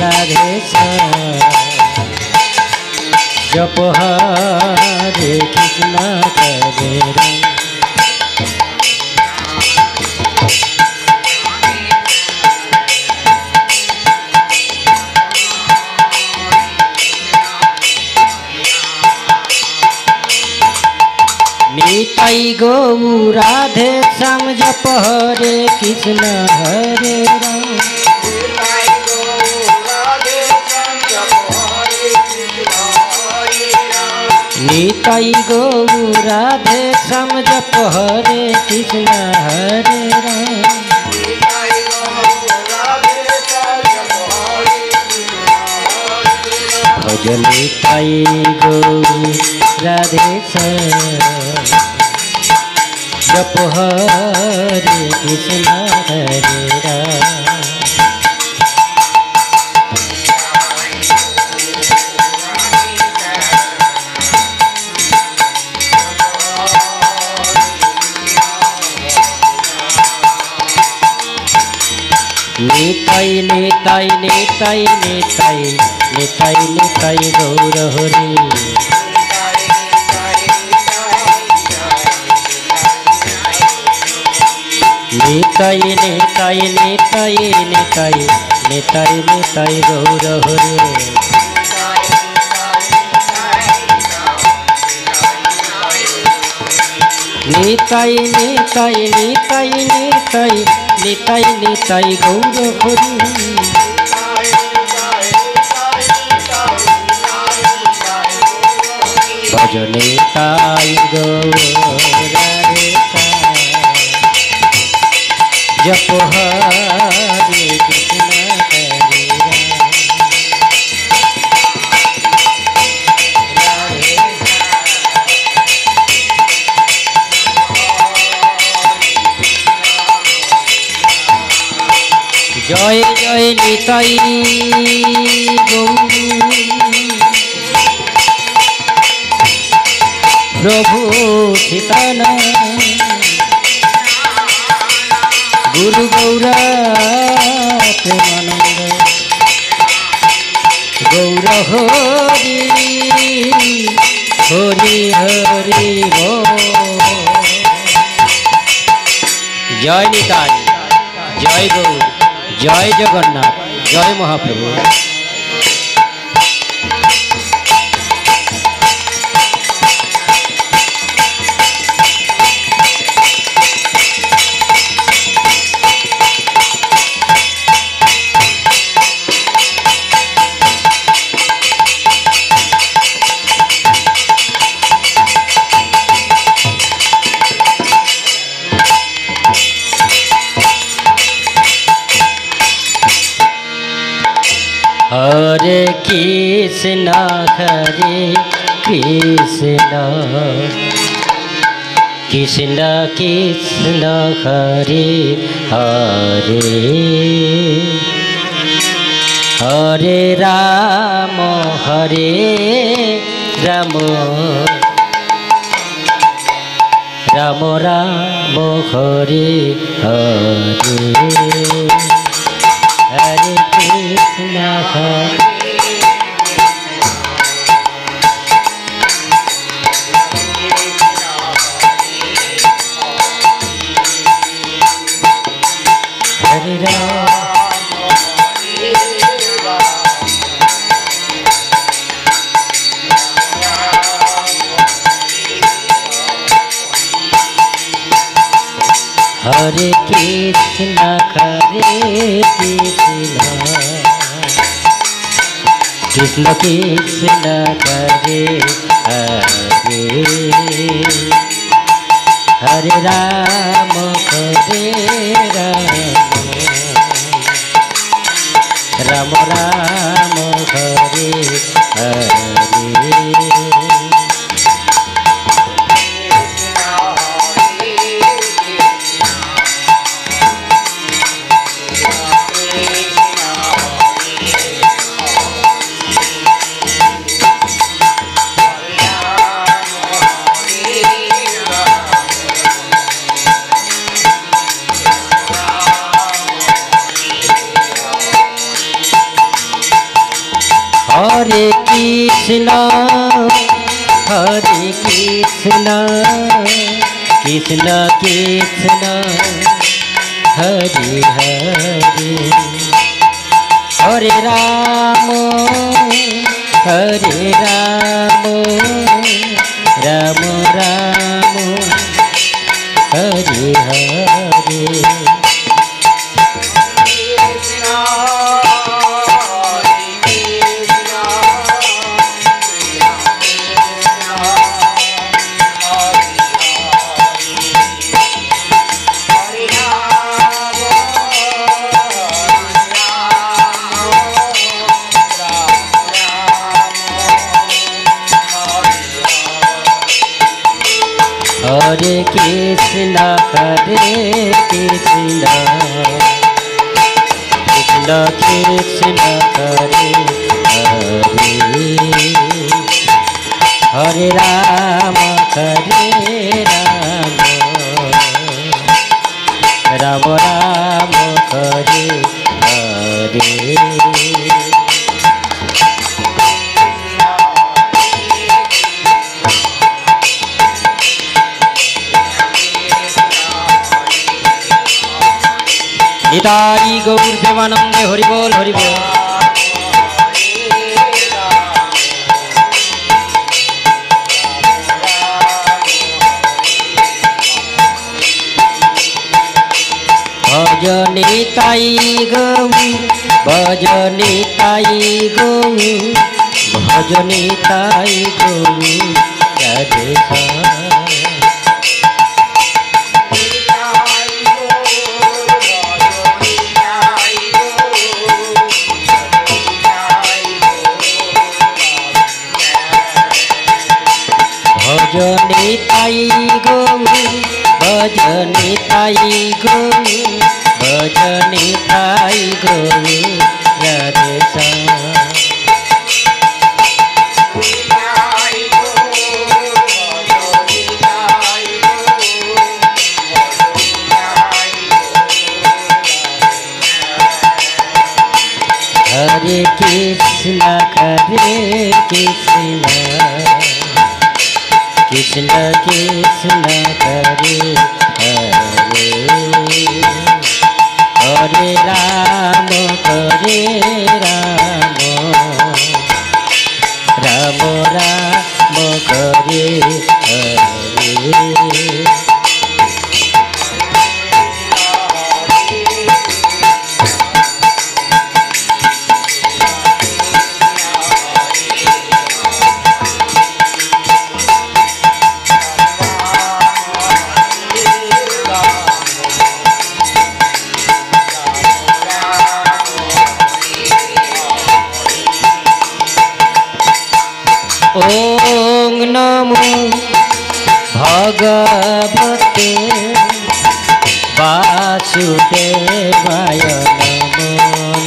राधे जप हरे कृष्ण करे राम। निताई गौ राधे श्याम जप हरे कृष्ण हरे राम। निताई गौ राधे श्याम जप हरे कृष्ण हरे राम। भज निताई गौ राधे जप हरे कृष्ण हरे राम। निताई निताई निताई निताई निताई निताई गौर हरि। निताई निताई निताई निताई निताई निताई गौर हरि। निताई निताई निताई निताई निताई निताई गौर हरि। भज निताई गौर राधे जप हरे कृष्ण हरे राम। जय जय निताई गौर प्रभु ठिकाना गुरु गौरा प्रेमानंद गौर हरि हरि हरि बोल। जय निताई जय गौर जय जगन्नाथ जय महाप्रभु। हरे कृष्ण हरे कृष्ण कृष्ण कृष्ण हरे हरे हरे राम राम राम राम हरे हरे हरे कृष्ण हरे राम हरे कृष्ण हरे कृष्ण कृष्ण कृष्ण हरे हरे हरे राम राम राम हरे हरे। हरे कृष्ण कृष्ण कृष्ण हरे हरे हरे राम राम राम हरे हरे हरे कृष्ण कृष्ण कृष्ण हरे हरे हरे राम राम राम हरे हरे निताई गौर प्रेमानंदे हरि बोल हरि बोल। भजनिताई गौर भजनिताई गौर भजनिताई गौर राधे भजनिताई गौर भजनिताई गौर भजनिताई गौर राधे हरे कृष्ण कृष्ण कृष्ण हरे हरे हरे राम राम राम हरे हरे ओम नमो भगवते वासुदेवाय नमो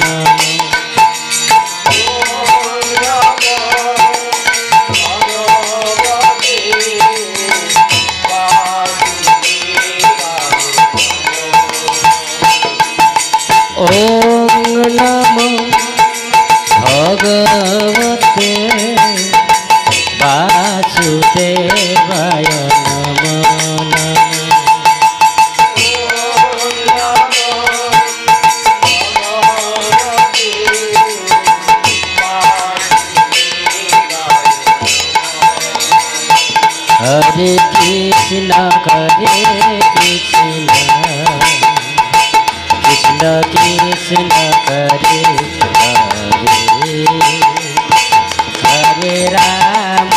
नमो। ओम नमो भगवते वासुदेवाय नमो हरे कृष्ण कृष्ण कृष्ण हरे हरे हरे राम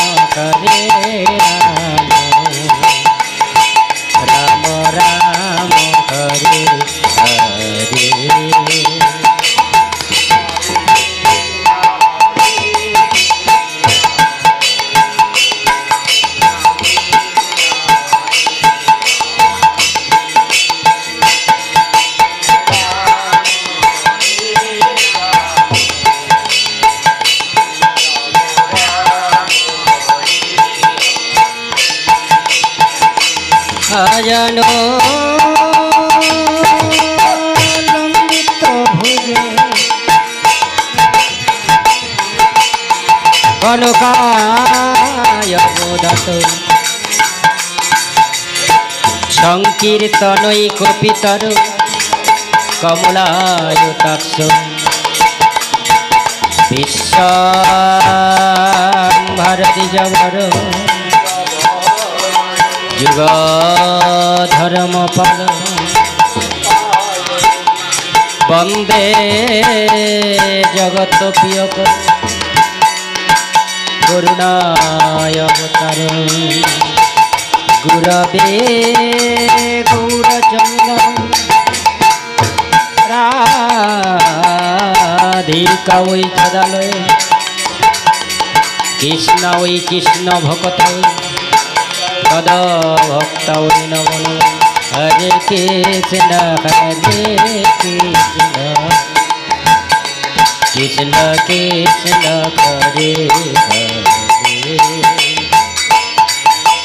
राम राम हरे हरे भजनो लंबित भुजे কনকায় বোধত সংকীর্তনৈ কপিতর কমলায়তাক্ষ বিশ্বভারতী জবর যুগ ধর্মপদ বন্দে জগত প্রিয়ক করুণায় অবতার গুরবে গৌরচন্দ্র রাধিকা ওই সদালয় কৃষ্ণ ওই কৃষ্ণ ভক্ত পদ ভক্ত ওই নমন হরে কৃষ্ণ কৃষ্ণ কৃষ্ণ হরে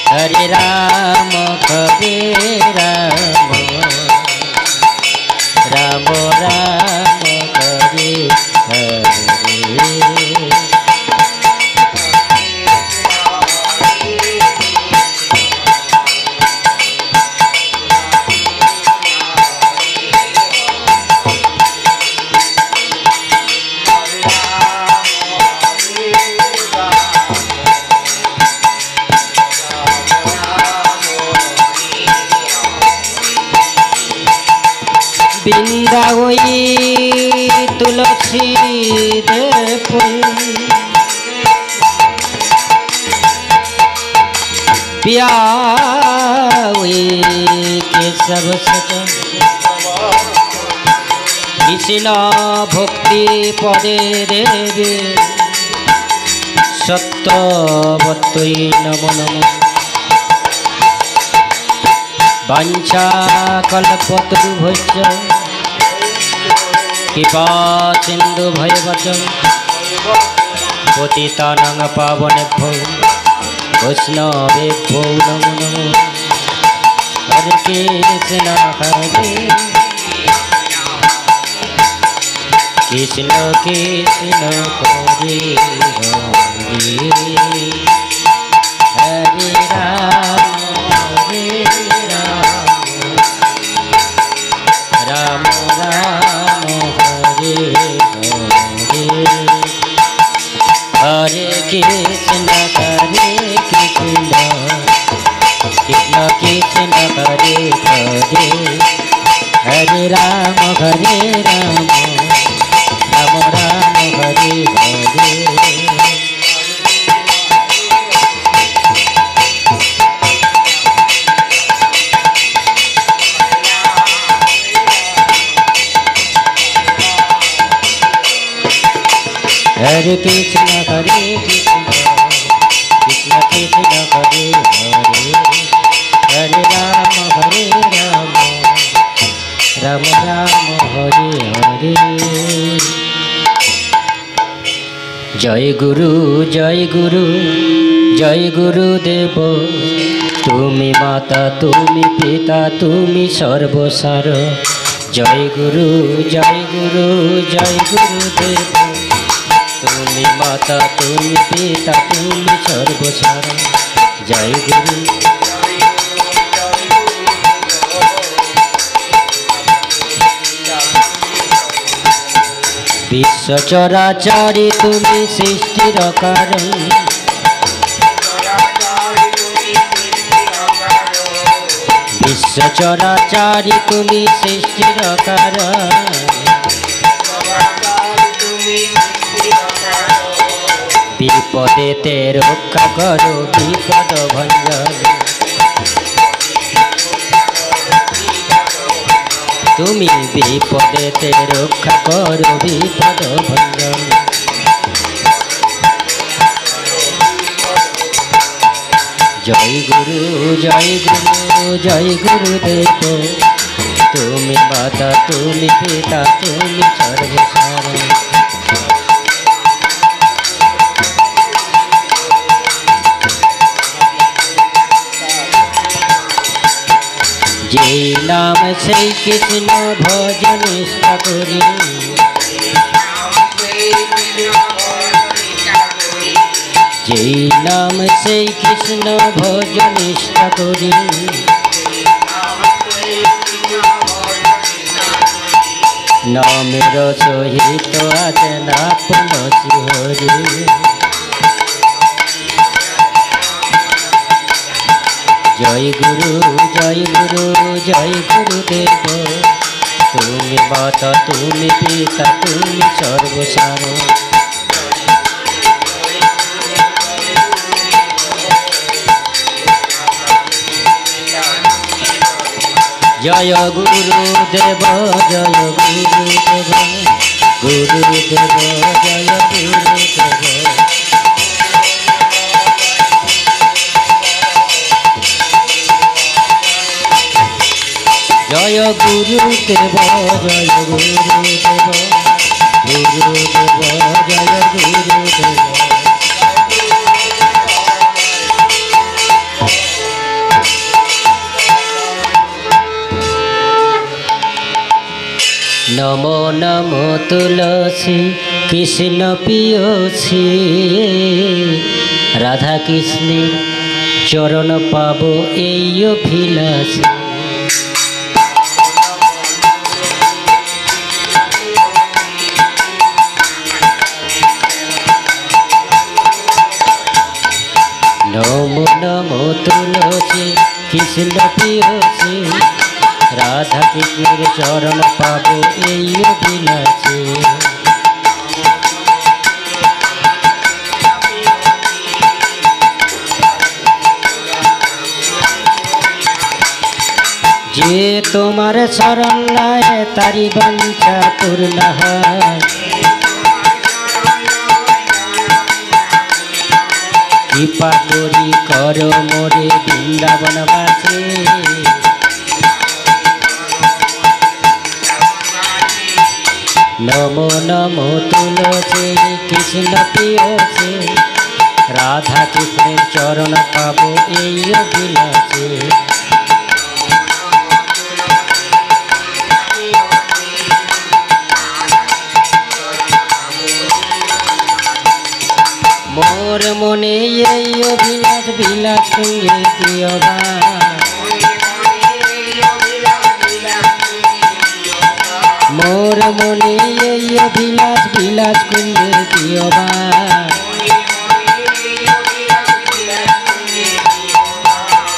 হরে রাম হরে রাম রাম রাম হরে হরে বৃন্দাবই তুলসী দেব पियावे केशव सच कृष्ण भक्ति पदे देवे सत्यवत्यै नमो नमो वाञ्छा कल्पतरुभ्यश्च कृपा सिन्धु भयवच पतितानां पावनेभ्यो वैष्णवेभ्यो नमो नमो हरे कृष्ण कृष्ण कृष्ण हरे हरे हरे राम राम हरे हरे हरे कृष्ण कृष्ण कृष्ण हरे हरे हरे राम राम राम हरे हरे हरे कृष्ण कृष्ण कृष्ण हरे हरे हरे राम राम राम हरे हरे जय गुरु जय गुरुदेव तुमी माता तुमी पिता तुमी सर्वसार जय गुरु गुरुदेव तुमी माता तुमी पिता तुमी सर्वसार जय गुरु विश्व चराचरी तुमी सृष्टिर कारण विश्व चराचरी तुमी सृष्टिर कारण विपदेते रक्षा करो विपद भंजन तुमी विपदेते रक्षा करो विपद भंजन जय गुरुदेव तुमी माता तुमी पिता तुमी सर्वसार जे नाम से कृष्ण भजन करी যেই নাম সেই কৃষ্ণ ভজ নিষ্ঠা করি, নামের সহিত আছেন আপন শ্রীহরি। জয় গুরু জয় গুরু জয় গুরুদেব, তুমি মাতা তুমি পিতা তুমি সর্বসার। জয় গুরুদেব জয় গুরুদেব, গুরুদেব জয় গুরুদেব। জয় গুরুদেব জয় গুরুদেব, গুরুদেব জয় গুরুদেব। নমো নমো তুলসী কৃষ্ণ পিয়সী, রাধা কৃষ্ণের চরণ পাব এই অভিলাষী। নমো নমো তুলসী কৃষ্ণ পিয়সী, রাধা কৃষ্ণের চরণ পাব এই অভিলাষী। যে তোমার শরণ লয় তারি বাঞ্ছা পূর্ণ হয়, কৃপা করি কর মোরে বৃন্দাবনবাসী। নমো নমো তুলসী কৃষ্ণ পিয়সী, রাধা কৃষ্ণের চরণ পাব এই অভিলাষী। মোর মনে এই অভিলাষ বিলাস কুঞ্জে প্রিয়বা, মোর মনে এই অভিলাষ বিলাস কুঞ্জে প্রিয়বা।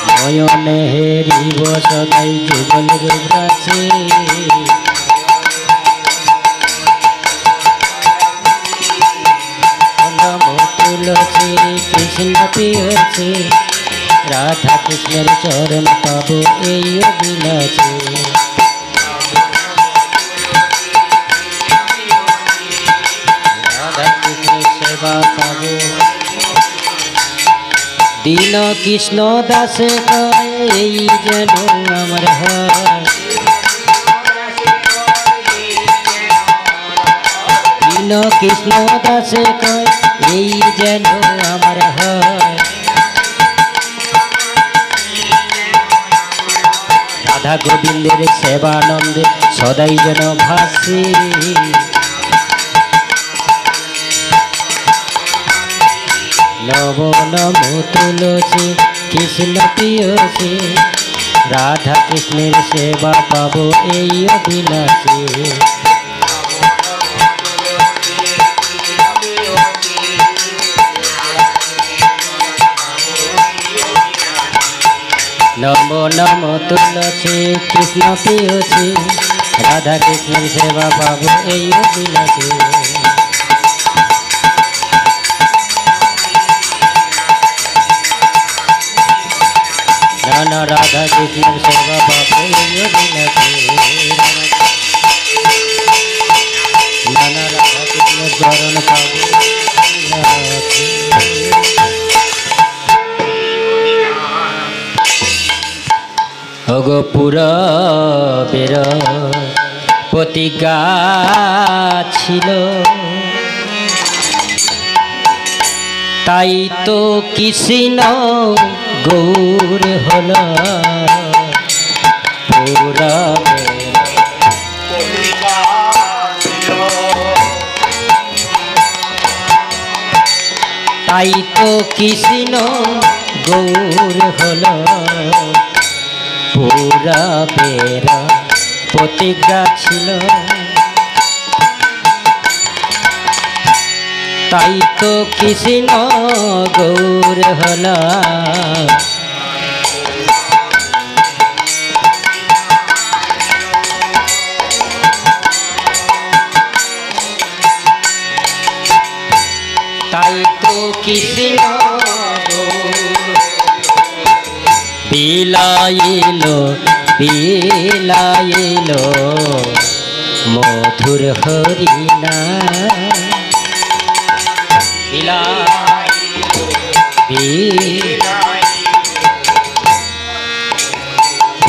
নয়নে হেরিব সদাই যুগলের রাশি, নমো তুলসী কৃষ্ণ পিয়সী, রাধা কৃষ্ণের চরণ পাব এই অভিলাষী। রাধা কৃষ্ণের সেবা পাব, দীন কৃষ্ণ দাসে কয় এই যেন আমার হয়। দীন কৃষ্ণ দাসে কয় এই যেন আমার হয়। রাধা গোবিন্দের সেবানন্দে সদাই যেন ভাসি, নমো নমো তুলসী কৃষ্ণ পিয়সী, রাধা কৃষ্ণের সেবা পাব এই অভিলাষী। নমো নমো তুলসী কৃষ্ণ পিয়সী, রাধা কৃষ্ণের সেবা পাব এই অভিলাষী। নানা রাধা কৃষ্ণের সেবা পাব এই অভিলাষী। নানা রাধা কৃষ্ণের চরণ পাব অগপুরা বের প্রতিজ্ঞা ছিল, তাই তো কৃষ্ণ গৌর হল পুরা তাই তো কৃষ্ণ গৌর হল পুরা বেরা প্রতিজ্ঞা ছিল তাই তো কৃষ্ণ গৌর হল তাই তো কৃষ্ণ বিলাইলো বিলাইলো মধুর হরিনা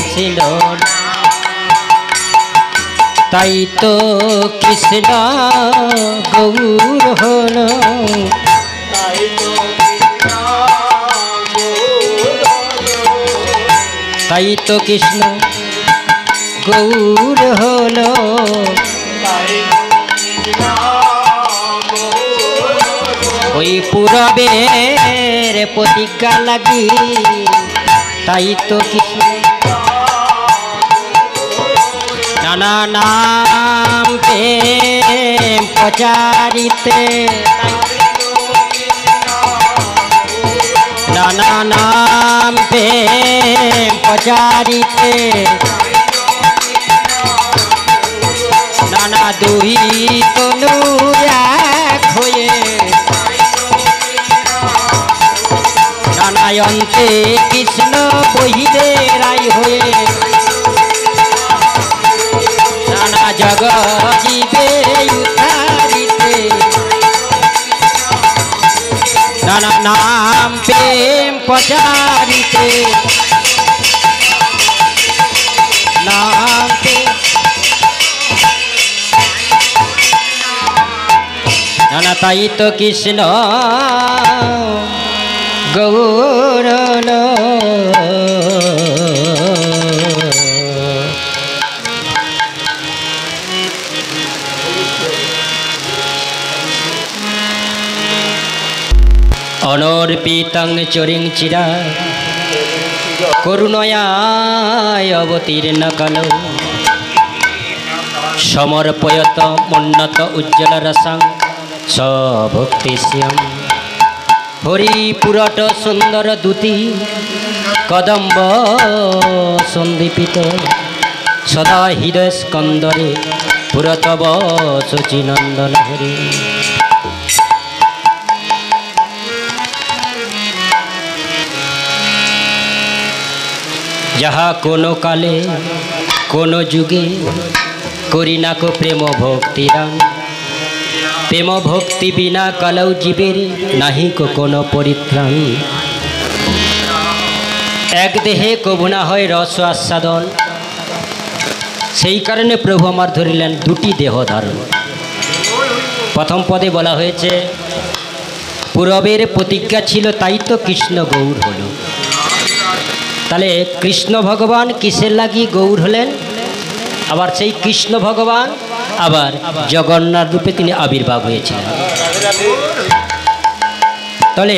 ছিল তাই তো কৃষ্ণ গৌর হল তাই তো কৃষ্ণ গৌর হল ওই পূরবের প্রতিজ্ঞা লাগি তাই তো কৃষ্ণ নানা নাম প্রেম প্রচারিতে নানা নাম প্রেম প্রচারিতে নানা দুই তনু এক হয়ে নানায়ন্তে কৃষ্ণ বহিরে রাই হয়ে নানা জগ জীবে উদ্ধারিতে নানা নাম প্রেম প্রচারিতে নাম নানা তাই তো কৃষ্ণ গৌর অনর্পিতং চরিং চিরা করুণয়ায় অবতীর্ণ কলৌ সমর্পয়ত মন্নত উজ্জ্বল রসং সভক্তিস্যম হরিপুরট সুন্দর দূতি কদম্ব সন্দীপিত সদা হৃদয় স্কন্দরে পুরতব শচীনন্দন হরি যাহা কোনো কালে কোনো যুগে করি না কো প্রেম ভক্তিরান প্রেম ভক্তি বিনা কালৌ জীবের নাহি কো কোনো পরিত্রাণ এক দেহে কবু না হয় রস আস্বাদন সেই কারণে প্রভু আমার ধরিলেন দুটি দেহ ধারণ প্রথম পদে বলা হয়েছে পূরবের প্রতিজ্ঞা ছিল তাই তো কৃষ্ণ গৌর হল তাহলে কৃষ্ণ ভগবান কিসের লাগি গৌর হলেন আবার সেই কৃষ্ণ ভগবান আবার জগন্নাথ রূপে তিনি আবির্ভাব হয়েছিলেন তাহলে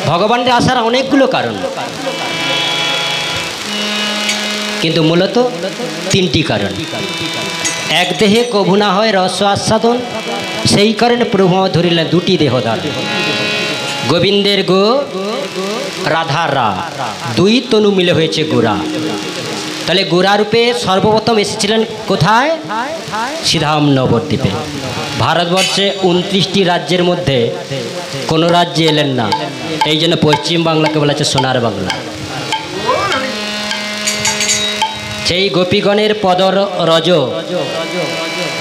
ভগবানের আসার অনেকগুলো কারণ কিন্তু মূলত তিনটি কারণ এক দেহে কভু না হয় রস আস্বাদন সেই কারণে প্রভু ধরিলেন দুটি দেহ ধারণ গোবিন্দের গো রাধার রা দুই তনু মিলে হয়েছে গোরা তাহলে গোরা রূপে সর্বপ্রথম এসেছিলেন কোথায় শ্রীধাম নবদ্বীপে ভারতবর্ষে 29টি রাজ্যের মধ্যে কোনো রাজ্যে এলেন না এই জন্য পশ্চিম বাংলাকে বলা হচ্ছে সোনার বাংলা সেই গোপীগণের পদর রজ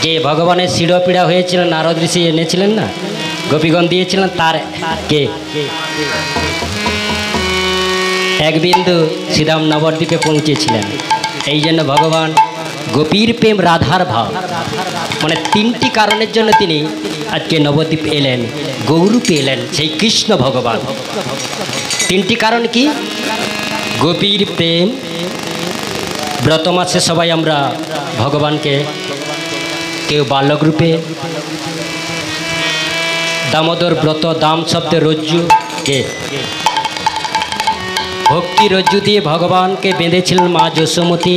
যে ভগবানের শিরোপীড়া হয়েছিলেন নারদ ঋষি এনেছিলেন না গোপীগণ দিয়েছিলেন তার কে এক বিন্দু শ্রীধাম নবদ্বীপে পৌঁছেছিলেন এই জন্য ভগবান গোপীর প্রেম রাধার ভাব মানে তিনটি কারণের জন্য তিনি আজকে নবদ্বীপ এলেন গৌরূপে এলেন সেই কৃষ্ণ ভগবান তিনটি কারণ কি গোপীর প্রেম ব্রত মাসে সবাই আমরা ভগবানকে কেউ বালক রূপে দামোদর ব্রত, দাম শব্দে রজ্জু, কে ভক্তি রজ্জু দিয়ে ভগবানকে বেঁধেছিলেন মা যশোমতী।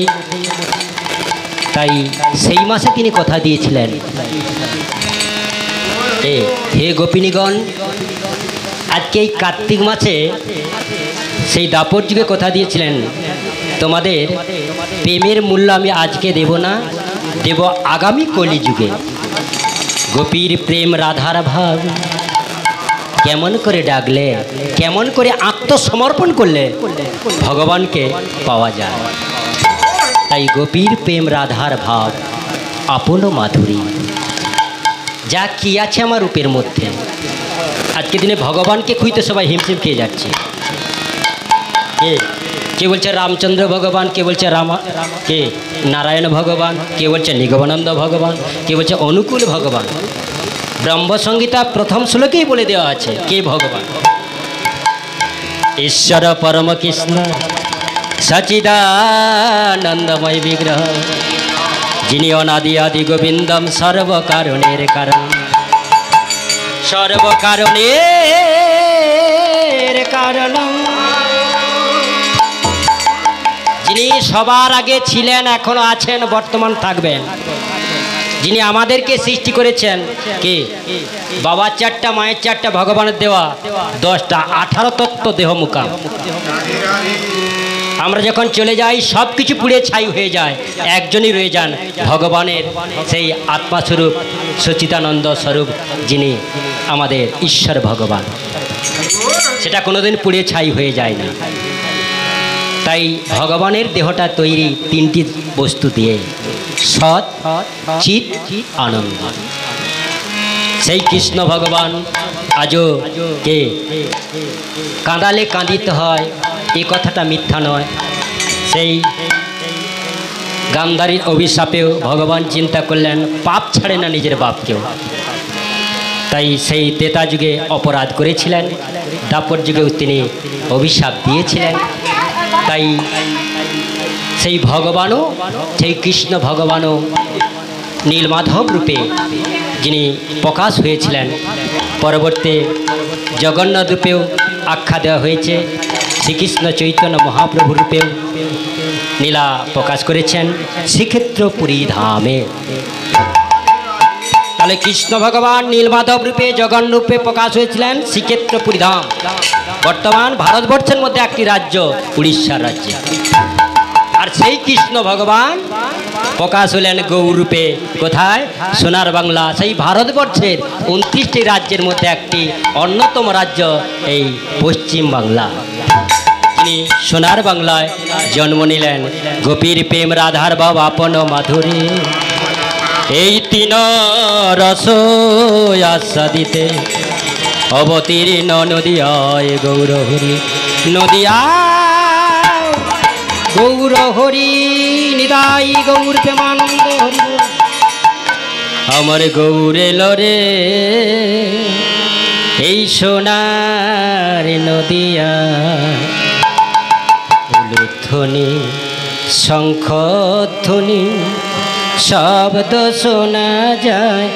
তাই সেই মাসে তিনি কথা দিয়েছিলেন, হে গোপিনীগণ, আজকে এই কার্তিক মাসে সেই দাপর যুগে কথা দিয়েছিলেন, তোমাদের প্রেমের মূল্য আমি আজকে দেব না, দেব আগামী কলিযুগে। গোপীর প্রেম রাধার ভাব কেমন করে ডাকলে, কেমন করে আত্মসমর্পণ করলে ভগবানকে পাওয়া যায়। তাই গোপীর প্রেম রাধার ভাব আপন মাধুরী, যা কি আছে আমার রূপের মধ্যে। আজকে দিনে ভগবানকে খুঁজতে সবাই হিমশিম খেয়ে যাচ্ছে। কে বলছে রামচন্দ্র ভগবান, কে বলছে কে নারায়ণ ভগবান, কে বলছে নিগমানন্দ ভগবান, কে বলছে অনুকূল ভগবান। ব্রহ্মসংহিতা প্রথম শ্লোকেই বলে দেওয়া আছে কে ভগবান। ঈশ্বর পরম কৃষ্ণ সচিদানন্দময় বিগ্রহ, যিনি অনাদি আদি গোবিন্দম সর্বকারণের কারণ, সর্বকারণের কারণ, যিনি সবার আগে ছিলেন, এখনো আছেন, বর্তমান থাকবেন, যিনি আমাদেরকে সৃষ্টি করেছেন। কে? বাবার চারটা, মায়ের চারটা, ভগবানের দেওয়া 10টা, 18 তত্ত্ব দেহ মুকাম। আমরা যখন চলে যাই সব কিছু পুড়ে ছাই হয়ে যায়, একজনই রয়ে যান, ভগবানের সেই আত্মাস্বরূপ সচিদানন্দ স্বরূপ, যিনি আমাদের ঈশ্বর ভগবান। সেটা কোনোদিন পুড়ে ছাই হয়ে যায় না। তাই ভগবানের দেহটা তৈরি 3টি বস্তু দিয়ে, সৎ, চিত, আনন্দ। সেই কৃষ্ণ ভগবান আজও কে কাঁদালে কাঁদিতে হয়, এই কথাটা মিথ্যা নয়। সেই গান্ধারীর অভিশাপেও ভগবান চিন্তা করলেন, পাপ ছাড়ে না নিজের বাপকেও। তাই সেই ত্রেতা যুগে অপরাধ করেছিলেন, দাপর যুগেও তিনি অভিশাপ দিয়েছিলেন। তাই সেই ভগবানও, সেই কৃষ্ণ ভগবানও নীলমাধব রূপে যিনি প্রকাশ হয়েছিলেন, পরবর্তী জগন্নাথ রূপেও আখ্যা দেওয়া হয়েছে। শ্রীকৃষ্ণ চৈতন্য মহাপ্রভু রূপেও নীলা প্রকাশ করেছেন শ্রীক্ষেত্রপুরী ধামে। তাহলে কৃষ্ণ ভগবান নীলমাধব রূপে, জগন্নাথ রূপে প্রকাশ হয়েছিলেন শ্রীক্ষেত্রপুরী ধাম। বর্তমান ভারতবর্ষের মধ্যে একটি রাজ্য, উড়িষ্যার রাজ্য। আর সেই কৃষ্ণ ভগবান প্রকাশ হলেন গৌরূপে কোথায়? সোনার বাংলা। সেই ভারতবর্ষের 29টি রাজ্যের মধ্যে একটি অন্যতম রাজ্য এই পশ্চিম বাংলা। তিনি সোনার বাংলায় জন্ম নিলেন। গোপীর প্রেম রাধার ভাব আপন মাধুরী, এই 3 রস আস্বাদিতে অবতীর্ণ নদিয়ায় গৌরহরি, নদিয়ায় গৌরহরি, নিতাই গৌর প্রেমানন্দ হরি। আমার গৌরে লরে এই সোনার নদিয়া, উলুধ্বনি শঙ্খধ্বনি শব্দ শোনা যায়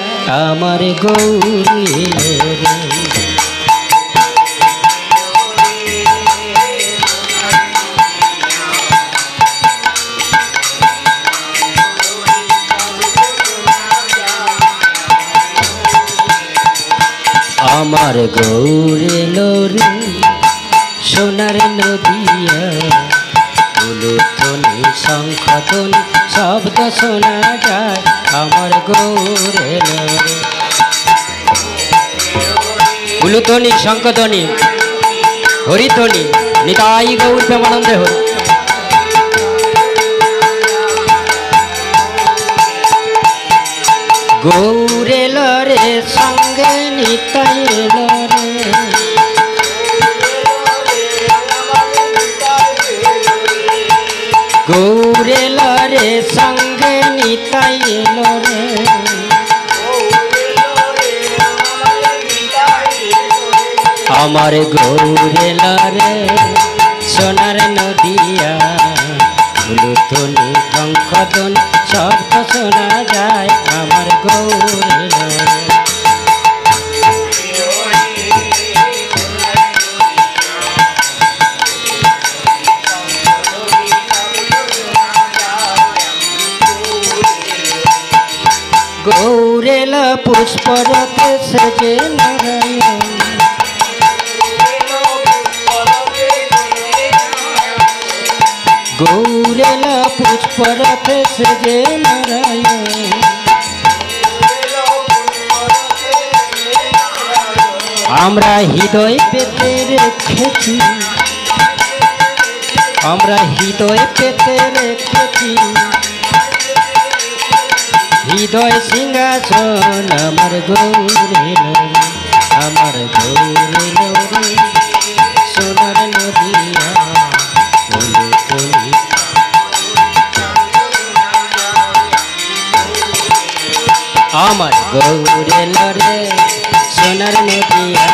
আমার গৌরী লরে। আমার গৌরে লরে সোনার নদিয়া, উলুধ্বনি শঙ্খধ্বনি শব্দ শোনা যায় আমার গৌরে লরে। উলুধ্বনি শঙ্খধ্বনি হরিধ্বনি নিতাই গৌর প্রেমানন্দে হরি। গৌরে লরে সঙ্গে নিতাই লরে, গৌরে লরে সঙ্গে নিতাই লরে। আমার গৌরে লরে সোনার নদিয়া, উলুধ্বনি শঙ্খধ্বনি শব্দ শোনা যায় আমার গৌরে লরে। পুষ্পরথে সেজে নারায়ণ গৌরেলা পুষ্পরথে সেজে নারায়ণ আমরা হৃদয় পেতে রেখেছি আমরা হৃদয় পেতে রেখেছি হৃদয় সিংহাসন আমার গৌরেল আমার গৌরেল সোনার নদিয়া আমার গৌরেল রে সোনার নদিয়া